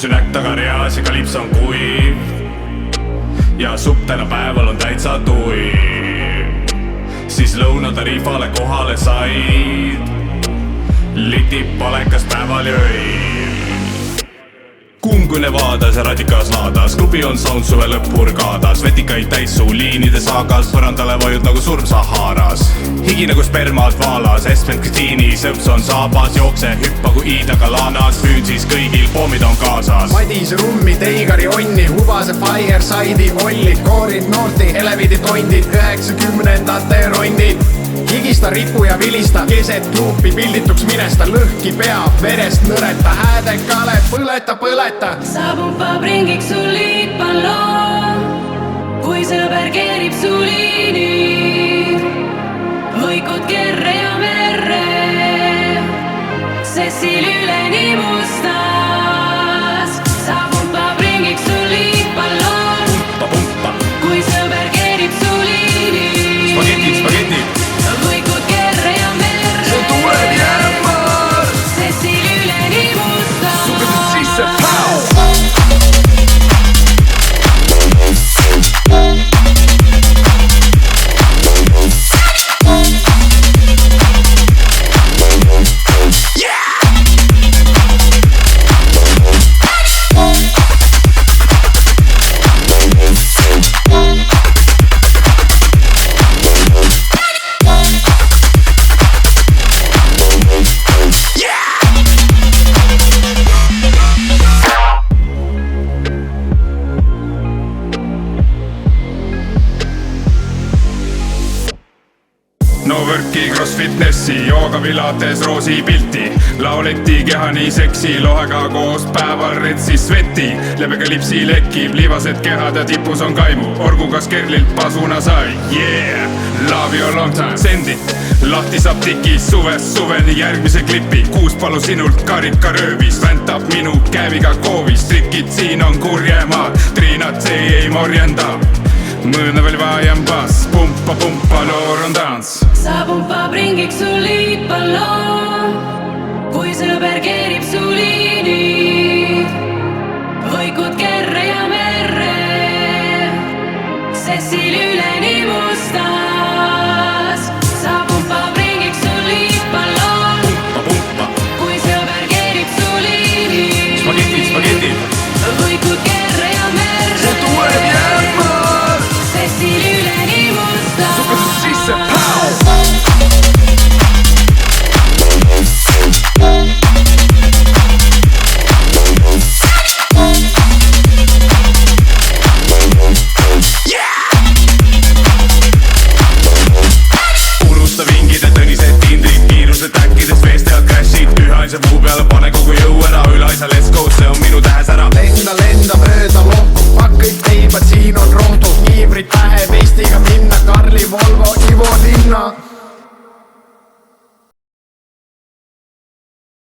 su näkk taga reas ja kalips on kuiv ja supp tänapäeval on täitsa tuiv, siis lõunatariifale kohale said litib palekas päeval ja öil. Kuum kui Nevadas ja radikas laadas, klubi on sound suve lõppurgaadas, vetikaid täis suu liinide saagas, põrandale vajud nagu surm Saharas. Higi nagu spermaalt vaalas, Espen Kristiini sõps on saabas, jookse hüppa kui Iidaga laanas, müün siis kõigil poomid on kaasas. Madis rummi, Teigari onni, Hubase Fireside'i ollid, koorid noorti, Elevidi tondid, 90ndate rondid. Higista ripu ja vilista, keset kluupi pildituks minesta, lõhki pea, verest nõreta, häädekale põleta, põleta. Sa pumpab ringiks su liitpallon, kui sõber keerib su liini. Lõikud kerre ja merre, sessil üleni mustas. Sa pumpab ringiks su liitpallon, Pumpa, kui sõber keerib su liini. spagetid, spagetid. Lõikud kerre ja merre, See tuleb järmar, sessil üleni mustas. sugesid sisse, päo. No võrki cross fitnessi, jooga vilates roosi pilti, lauleti keha nii seksi, lohega koos päeval retsis sveti. Lebega lipsi lekib, liivased kehad ja tipus on kaimu, orguga skerlilt pasuna sai, yeah! Love you a long time, sendit, lahti saab tikis suvest suveni järgmise klipi. Kuuspalu sinult karika röövis, väntab minu käeviga koovis, trikid siin on kurjemaad, Triinat see ei morjenda. Mõõna veel vajan bass, pumpa, loor on tants. Sa pumpab ringiks su liitpallon, kui sõber keerib su liini.